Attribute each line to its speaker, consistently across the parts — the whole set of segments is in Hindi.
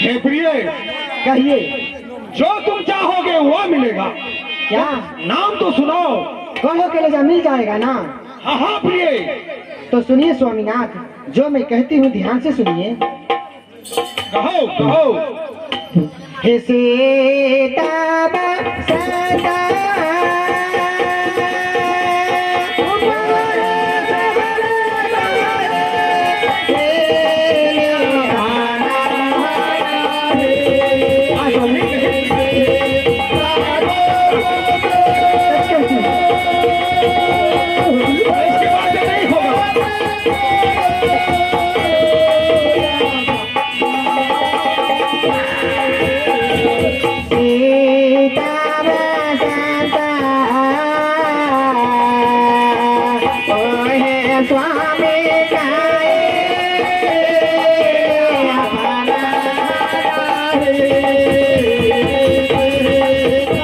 Speaker 1: हे प्रिय,
Speaker 2: कहिए।
Speaker 1: जो तुम चाहोगे वो मिलेगा।
Speaker 2: क्या
Speaker 1: नाम तो सुनाओ।
Speaker 2: कहो कलेजा मिल जाएगा ना?
Speaker 1: हाँ हाँ प्रिय।
Speaker 2: तो सुनिए स्वामीनाथ, जो मैं कहती हूँ ध्यान से सुनिए।
Speaker 1: कहो कहो।
Speaker 2: हे सीता बसंता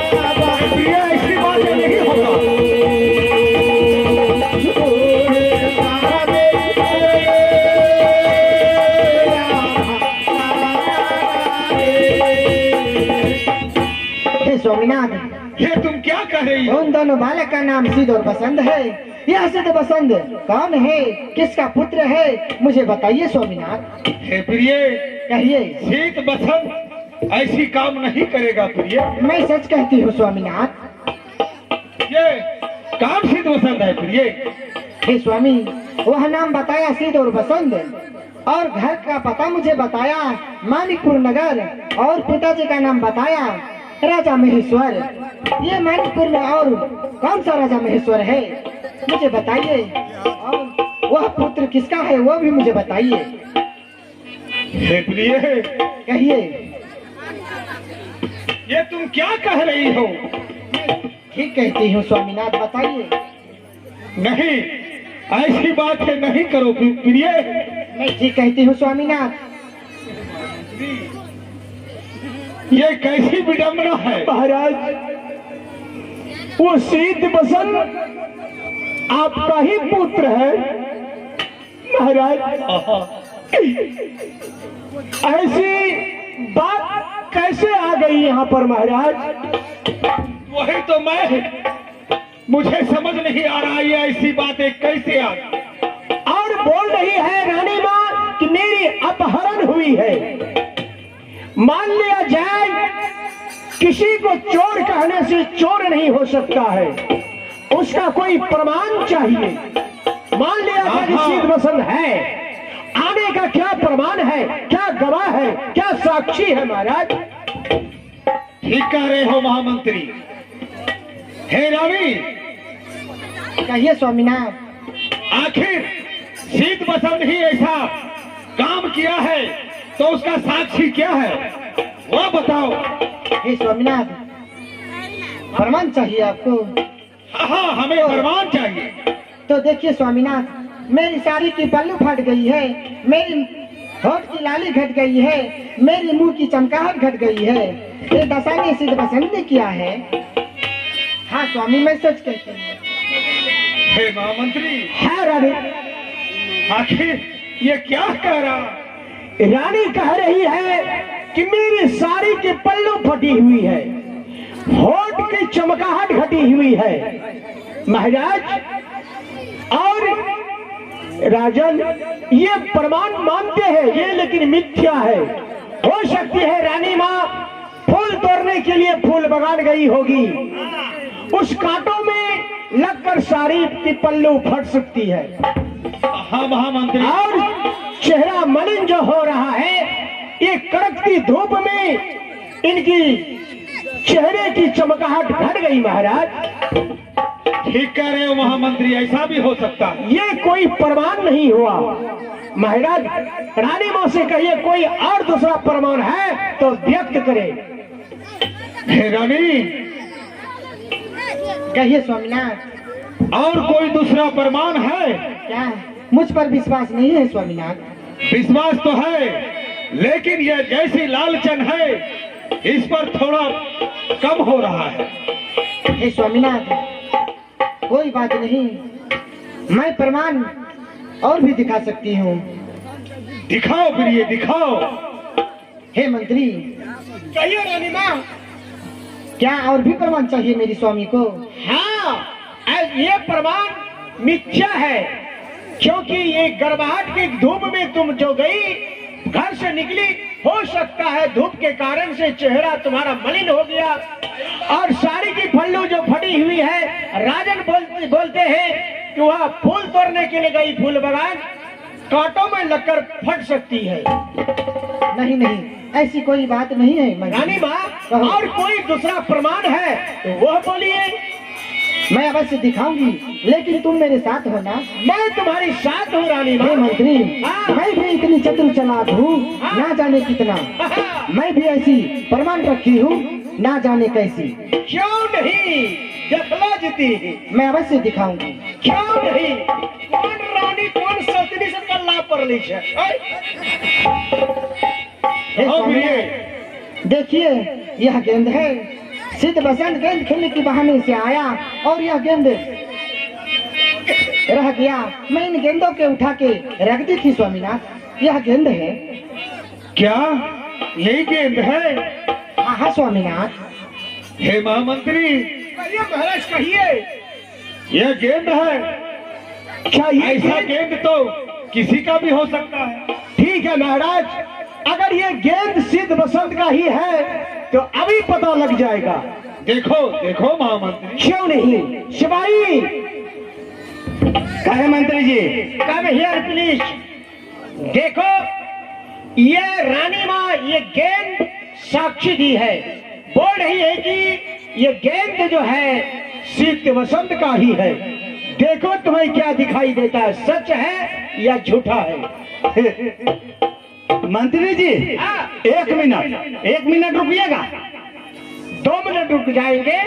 Speaker 1: इसके बाद नहीं होगा। प्रिय, इसके बाद नहीं होगा।
Speaker 2: हे स्वामीनाथ,
Speaker 1: ये तुम क्या कह रही हो?
Speaker 2: उन दोनों बालक का नाम सिद्ध और बसंत है। यह सिद्ध बसंत कौन है, किसका पुत्र है, मुझे बताइए स्वामीनाथ।
Speaker 1: हे प्रिय,
Speaker 2: कहिए।
Speaker 1: शीत बसंत ऐसी काम नहीं करेगा प्रिय।
Speaker 2: मैं सच कहती हूँ स्वामीनाथ।
Speaker 1: ये काम शीत बसंत है प्रिय।
Speaker 2: हे स्वामी, वह नाम बताया सिद्ध और बसंत, और घर का पता मुझे बताया मानिकपुर नगर, और पिताजी का नाम बताया राजा महेश्वर। ये मानिकपुर में और कौन सा राजा महेश्वर है, मुझे बताइए। और वह पुत्र किसका है वो भी मुझे बताइए।
Speaker 1: हे प्रिय,
Speaker 2: कहिए।
Speaker 1: ये तुम क्या कह रही हो?
Speaker 2: ठीक कहती हूँ स्वामीनाथ, बताइए।
Speaker 1: नहीं, ऐसी बात है नहीं करो प्रिय।
Speaker 2: मैं ठीक कहती हूँ स्वामीनाथ।
Speaker 1: ये कैसी विडंबना है?
Speaker 3: महाराज, वो सिद्ध बसंत आपका ही पुत्र है। महाराज, ऐसी बात कैसे आ गई यहाँ पर महाराज?
Speaker 1: वही तो मुझे समझ नहीं आ रहा है ऐसी बातें कैसे आ गई।
Speaker 3: और बोल रही है रानी माँ कि मेरी अपहरण हुई है। मान लिया जाए, किसी को चोर कहने से चोर नहीं हो सकता है, उसका कोई प्रमाण चाहिए। मान लिया जाए कि सिद्ध बसंत है, आने का क्या प्रमाण है, क्या गवाह है, क्या साक्षी है महाराज?
Speaker 1: ठीक कह रहे हो महामंत्री। हे रानी,
Speaker 2: कहिए स्वामीनाथ।
Speaker 1: आखिर शीत बसंत ही ऐसा काम किया है तो उसका साक्षी क्या है वो बताओ।
Speaker 2: हे स्वामीनाथ, प्रमाण चाहिए आपको?
Speaker 1: हाँ, हमें प्रमाण चाहिए।
Speaker 2: तो देखिए स्वामीनाथ, मेरी साड़ी की पल्लू फट गई है, मेरी होठ की लाली घट गई है, मेरी मुंह की चमकाहट घट गई है। ये दशानी सिद्ध बसंत ने किया है। हाँ स्वामी, मैं सच कहती हूँ।
Speaker 1: हे महामंत्री,
Speaker 3: है रानी।
Speaker 1: आखिर ये क्या कह रहा?
Speaker 3: रानी कह रही है कि मेरी साड़ी के पल्लू फटी हुई है, होठ की चमकाहट घटी हुई है महाराज। और राजन, ये प्रमाण मानते हैं ये, लेकिन मिथ्या है। हो सकती है रानी माँ फूल तोड़ने के लिए फूल बगान गई होगी, उस कांटों में लगकर साड़ी की पल्लू फट सकती है।
Speaker 1: हाँ महामंत्री।
Speaker 3: और चेहरा मलिन जो हो रहा है, ये कड़कती धूप में इनकी चेहरे की चमकाहट घट गई महाराज।
Speaker 1: ठीक कह रहे हो महामंत्री, ऐसा भी हो सकता है।
Speaker 3: ये कोई प्रमाण नहीं हुआ महाराज। रानी माँ से कहिए कोई और दूसरा प्रमाण है तो व्यक्त करे।
Speaker 1: हे रानी,
Speaker 2: कहिए स्वामीनाथ।
Speaker 1: और कोई दूसरा प्रमाण है?
Speaker 2: क्या मुझ पर विश्वास नहीं है स्वामीनाथ?
Speaker 1: विश्वास तो है, लेकिन यह जैसी लालचन है इस पर थोड़ा कम हो रहा है।
Speaker 2: हे स्वामीनाथ, कोई बात नहीं, मैं प्रमाण और भी दिखा सकती हूँ।
Speaker 1: दिखाओ प्रिय, दिखाओ।
Speaker 2: हे मंत्री,
Speaker 3: कहिए रानी माँ।
Speaker 2: क्या और भी प्रमाण चाहिए मेरी स्वामी को?
Speaker 3: हाँ, ये प्रमाण मिथ्या है, क्योंकि ये गर्भाहट की धूप में तुम जो गई, घर से निकली, हो सकता है धूप के कारण से चेहरा तुम्हारा मलिन हो गया, और साड़ी की पल्लू जो फटी हुई है, राजन बोलते हैं कि वह फूल तोड़ने के लिए गई फूल बागान, कांटों में लगकर फट सकती है।
Speaker 2: नहीं नहीं, ऐसी कोई बात नहीं है मंत्री।
Speaker 3: रानी माँ, और कोई दूसरा प्रमाण है तो वह बोलिए।
Speaker 2: मैं अवश्य दिखाऊंगी, लेकिन तुम मेरे साथ हो ना?
Speaker 3: मैं तुम्हारी साथ हूँ रानी माँ।
Speaker 2: हे मंत्री,
Speaker 3: हाँ।
Speaker 2: मैं भी इतनी चतुर चालाक हूँ,
Speaker 3: हाँ।
Speaker 2: ना जाने कितना। मैं भी ऐसी प्रमाण रखी हूँ, ना जाने कैसी।
Speaker 3: क्यों नहीं, देखला जीती।
Speaker 2: मैं अवश्य दिखाऊंगी।
Speaker 3: क्यों नहीं, कौन रानी कौन सतनी से कल्ला पर ली है।
Speaker 2: हे
Speaker 1: हाँ,
Speaker 2: स्वामी,
Speaker 1: बोलिए।
Speaker 2: देखिए यह गेंद है। सिद्ध बसंत गेंद खेलने के बहाने से आया और यह गेंद रह गया। मैं इन गेंदों के उठा के रख दी थी स्वामीनाथ। यह गेंद है।
Speaker 1: क्या यही गेंद है?
Speaker 2: हाँ हाँ स्वामीनाथ।
Speaker 1: हे महामंत्री,
Speaker 3: कहिए महाराज, कहिए।
Speaker 1: यह गेंद है।
Speaker 3: क्या ये
Speaker 1: ऐसा गेंद तो किसी का भी हो सकता है।
Speaker 3: ठीक है महाराज, अगर ये गेंद सिद्ध बसंत का ही है तो अभी पता लग जाएगा।
Speaker 1: देखो देखो महामंत्री।
Speaker 3: क्यों नहीं शिवाई?
Speaker 1: कहे मंत्री जी।
Speaker 3: Come here please. देखो, ये रानी माँ ये गेंद साक्षी दी है, बोल रही है कि ये गेंद जो है सिद्ध बसंत का ही है। देखो तुम्हें क्या दिखाई देता है, सच है या झूठा है?
Speaker 1: मंत्री जी,
Speaker 3: हाँ।
Speaker 1: एक मिनट रुकिएगा।
Speaker 3: 2 मिनट रुक जाएंगे।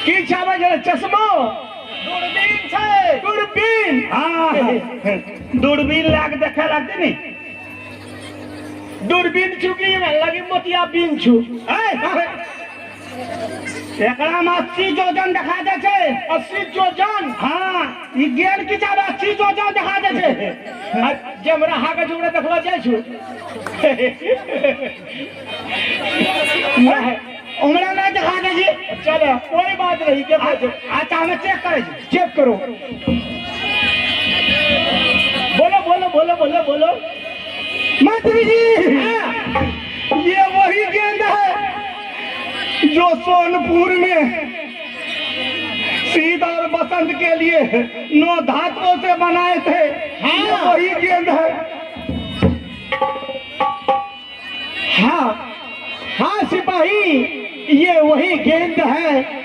Speaker 3: की चाहे जरा चश्मो दूरबीन छे। दूरबीन,
Speaker 1: हाँ, दूरबीन लाग देखे लगते नहीं।
Speaker 3: दूरबीन चुकी लगी मोतिया बीन छु।
Speaker 1: एकरा में 80 जोजन दिखा दे छे।
Speaker 3: 80 जोजन।
Speaker 1: हाँ, ई गेंद की चाहे 80 जोजन दिखा दे छे।
Speaker 3: जमरा हागा जुमरा देखला जाय छु।
Speaker 1: उमरा में दिखा दे जी।
Speaker 3: चलो कोई बात नहीं, देखो
Speaker 1: अच्छा हमें चेक करे जी।
Speaker 3: चेक करो। बोलो बोलो बोलो बोलो बोलो।
Speaker 1: मंत्री जी,
Speaker 3: हाँ।
Speaker 1: ये वही गेंद है जो सोनपुर में शीत और बसंत के लिए 9 धातुओं से बनाए थे।
Speaker 3: हाँ।
Speaker 1: ये वही गेंद है।
Speaker 3: हाँ हाँ सिपाही, ये वही गेंद है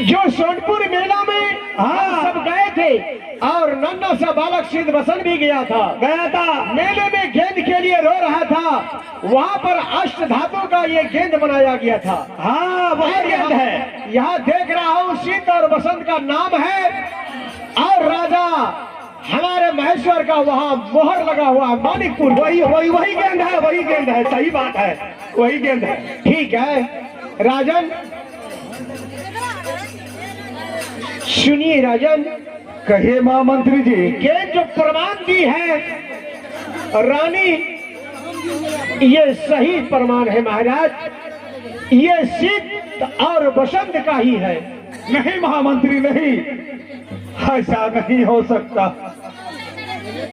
Speaker 3: जो सोनपुर मेला में हम सब गए थे, और नन्ना सा बालक सिद्ध बसंत भी गया था। मेले में गेंद के लिए रो रहा था, वहाँ पर अष्ट धातु का ये गेंद बनाया गया था।
Speaker 1: हाँ, वही गेंद है।
Speaker 3: यहाँ देख रहा हूँ सिद्ध और बसंत का नाम है, और राजा हमारे महेश्वर का वहाँ मोहर लगा हुआ है, मानिकपुर।
Speaker 1: वही गेंद है, वही गेंद है। सही बात है, वही गेंद है।
Speaker 3: ठीक है राजन, सुनिए राजन।
Speaker 1: कहिए महामंत्री जी।
Speaker 3: गेंद जो प्रमाण दी है रानी, ये सही प्रमाण है महाराज। ये सिद्ध और बसंत का ही है।
Speaker 1: नहीं महामंत्री, नहीं, ऐसा नहीं हो सकता।